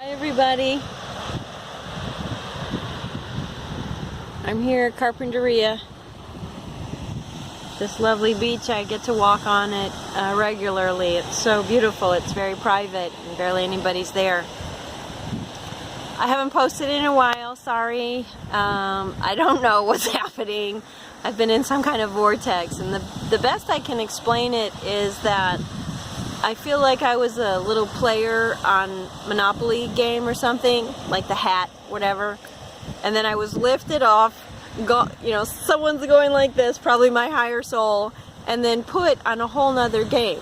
Hi everybody, I'm here at Carpinteria, this lovely beach. I get to walk on it regularly. It's so beautiful, it's very private and barely anybody's there. I haven't posted in a while, sorry. I don't know what's happening. I've been in some kind of vortex, and the best I can explain it is that I feel like I was a little player on Monopoly game or something, like the hat, whatever, and then I was lifted off, someone's going like this, probably my higher soul, and then put on a whole nother game.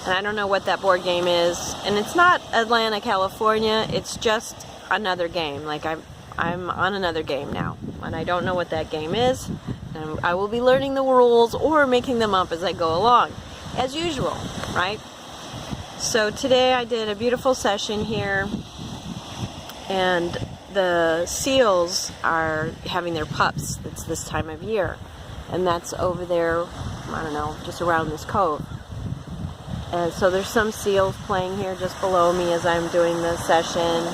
And I don't know what that board game is, and it's not Atlanta, California, it's just another game. Like I'm on another game now, and I don't know what that game is, and I will be learning the rules or making them up as I go along. As usual, right? So today I did a beautiful session here, and the seals are having their pups. It's this time of year, and that's over there, I don't know, just around this cove. And so there's some seals playing here just below me as I'm doing the session.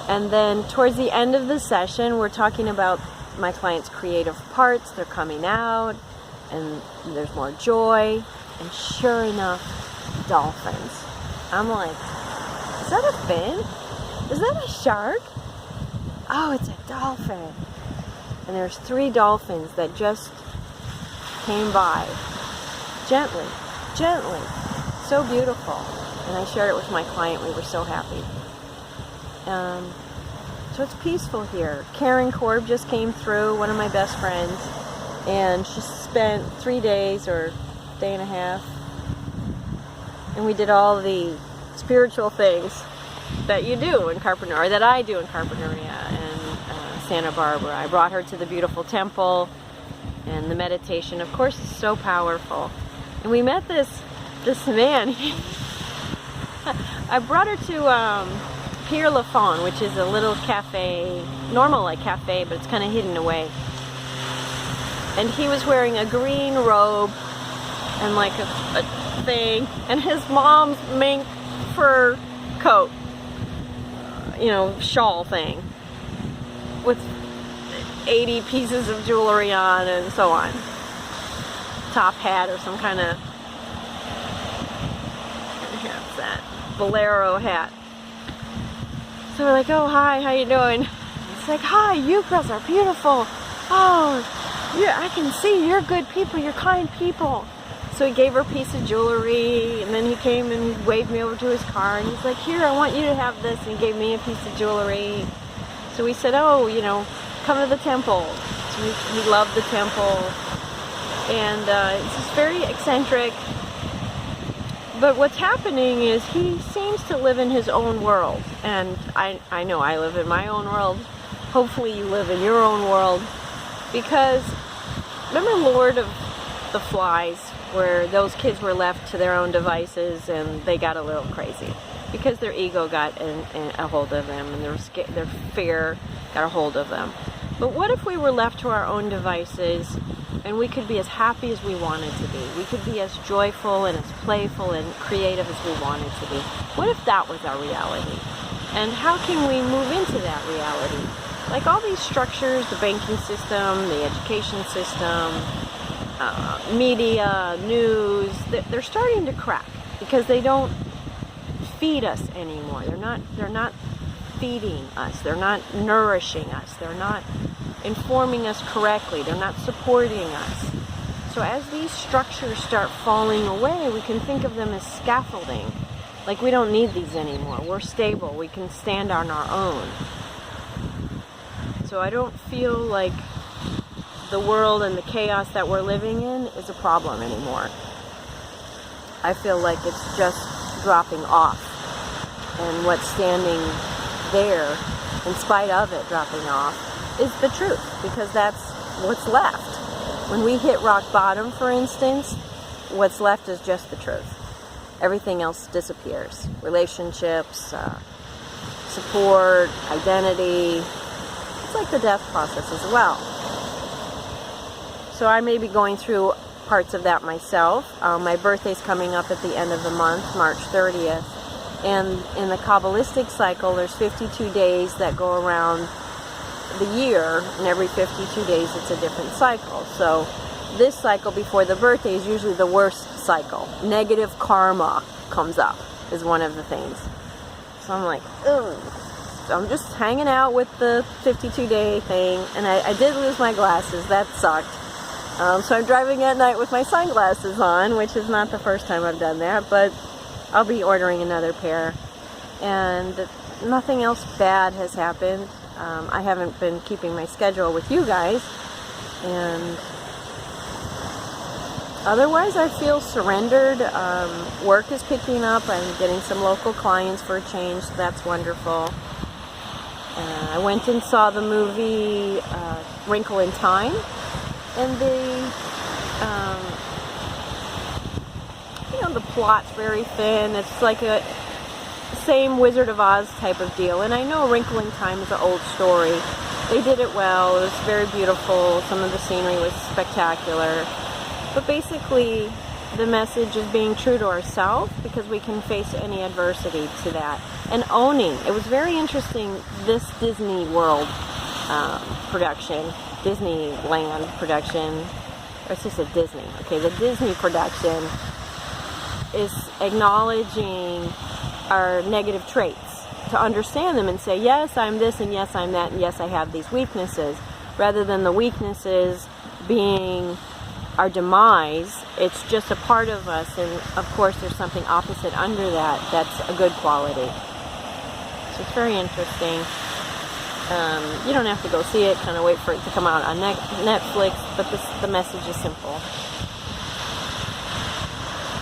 And then towards the end of the session, we're talking about my client's creative parts. They're coming out, and there's more joy. And sure enough, dolphins. I'm like, is that a fin? Is that a shark? Oh, it's a dolphin. And there's 3 dolphins that just came by. Gently, gently. So beautiful. And I shared it with my client. We were so happy. So it's peaceful here. Karen Korb just came through, one of my best friends. And she spent 3 days or day and a half, and we did all the spiritual things that you do in Carpinteria, or that I do in Carpinteria and Santa Barbara. I brought her to the beautiful temple, and the meditation, of course, is so powerful. And we met this man. I brought her to Pier La Fawn, which is a little cafe, normal like cafe, but it's kind of hidden away. And he was wearing a green robe and like a thing, and his mom's mink fur coat, shawl thing with 80 pieces of jewelry on and so on. Top hat or some kind of, what's that, bolero hat. So we're like, oh hi, how you doing? It's like, hi, you girls are beautiful. Oh, yeah, I can see you're good people, you're kind people. So he gave her a piece of jewelry, and then he came and waved me over to his car, and he's like, here, I want you to have this, and he gave me a piece of jewelry. So we said, oh, come to the temple. So we loved the temple, and it's just very eccentric. But what's happening is he seems to live in his own world, and I know I live in my own world. Hopefully you live in your own world, because remember Lord of the Flies, where those kids were left to their own devices and they got a little crazy because their ego got a hold of them, and their fear got a hold of them. But what if we were left to our own devices and we could be as happy as we wanted to be? We could be as joyful and as playful and creative as we wanted to be. What if that was our reality? And how can we move into that reality? Like all these structures, the banking system, the education system, media, news, they're starting to crack because they don't feed us anymore. They're not feeding us. They're not nourishing us. They're not informing us correctly. They're not supporting us. So as these structures start falling away, we can think of them as scaffolding. Like we don't need these anymore. We're stable. We can stand on our own. So I don't feel like the world and the chaos that we're living in is a problem anymore. I feel like it's just dropping off. And what's standing there, in spite of it dropping off, is the truth, because that's what's left. When we hit rock bottom, for instance, what's left is just the truth. Everything else disappears. Relationships, support, identity. It's like the death process as well. So I may be going through parts of that myself. My birthday's coming up at the end of the month, March 30th. And in the Kabbalistic cycle, there's 52 days that go around the year, and every 52 days it's a different cycle. So this cycle before the birthday is usually the worst cycle. Negative karma comes up is one of the things. So I'm like, ugh. So I'm just hanging out with the 52-day thing, and I did lose my glasses. That sucked. So I'm driving at night with my sunglasses on, which is not the first time I've done that, but I'll be ordering another pair. And nothing else bad has happened. I haven't been keeping my schedule with you guys, and otherwise I feel surrendered. Work is picking up. I'm getting some local clients for a change, so that's wonderful. I went and saw the movie Wrinkle in Time, and the plot's very thin. It's like a same Wizard of Oz type of deal. And I know Wrinkle in Time is an old story. They did it well. It was very beautiful. Some of the scenery was spectacular. But basically, the message is being true to ourselves, because we can face any adversity to that. And owning. It was very interesting, this Disney World production, Disneyland production, or it's just a Disney. Okay, the Disney production is acknowledging our negative traits, to understand them and say, yes, I'm this, and yes, I'm that, and yes, I have these weaknesses, rather than the weaknesses being our demise. It's just a part of us, and of course there's something opposite under that that's a good quality. So it's very interesting. You don't have to go see it, kind of wait for it to come out on Netflix, but the message is simple.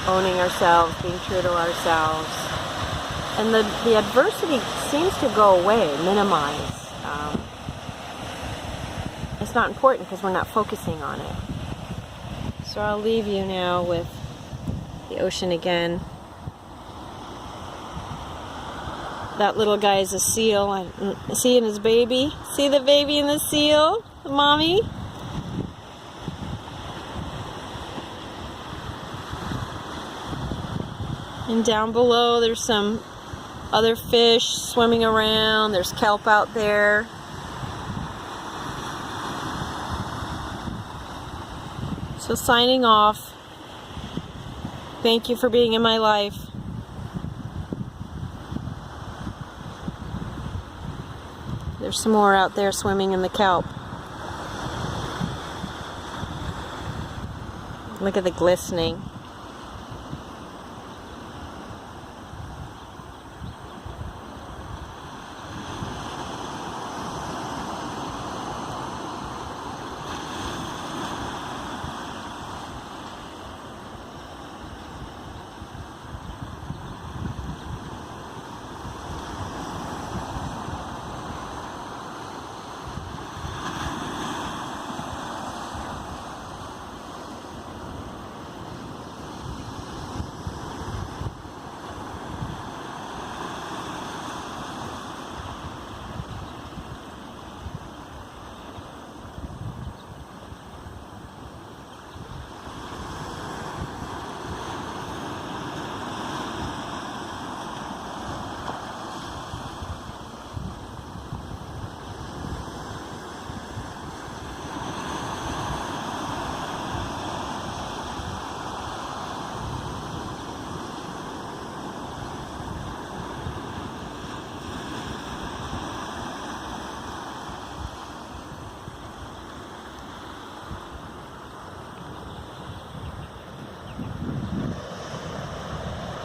Owning ourselves, being true to ourselves. And the adversity seems to go away, minimize. It's not important because we're not focusing on it. So I'll leave you now with the ocean again. That little guy is a seal. See his baby? See the baby and the seal? The mommy? And down below there's some other fish swimming around. There's kelp out there. So signing off. Thank you for being in my life. There's some more out there swimming in the kelp. Look at the glistening.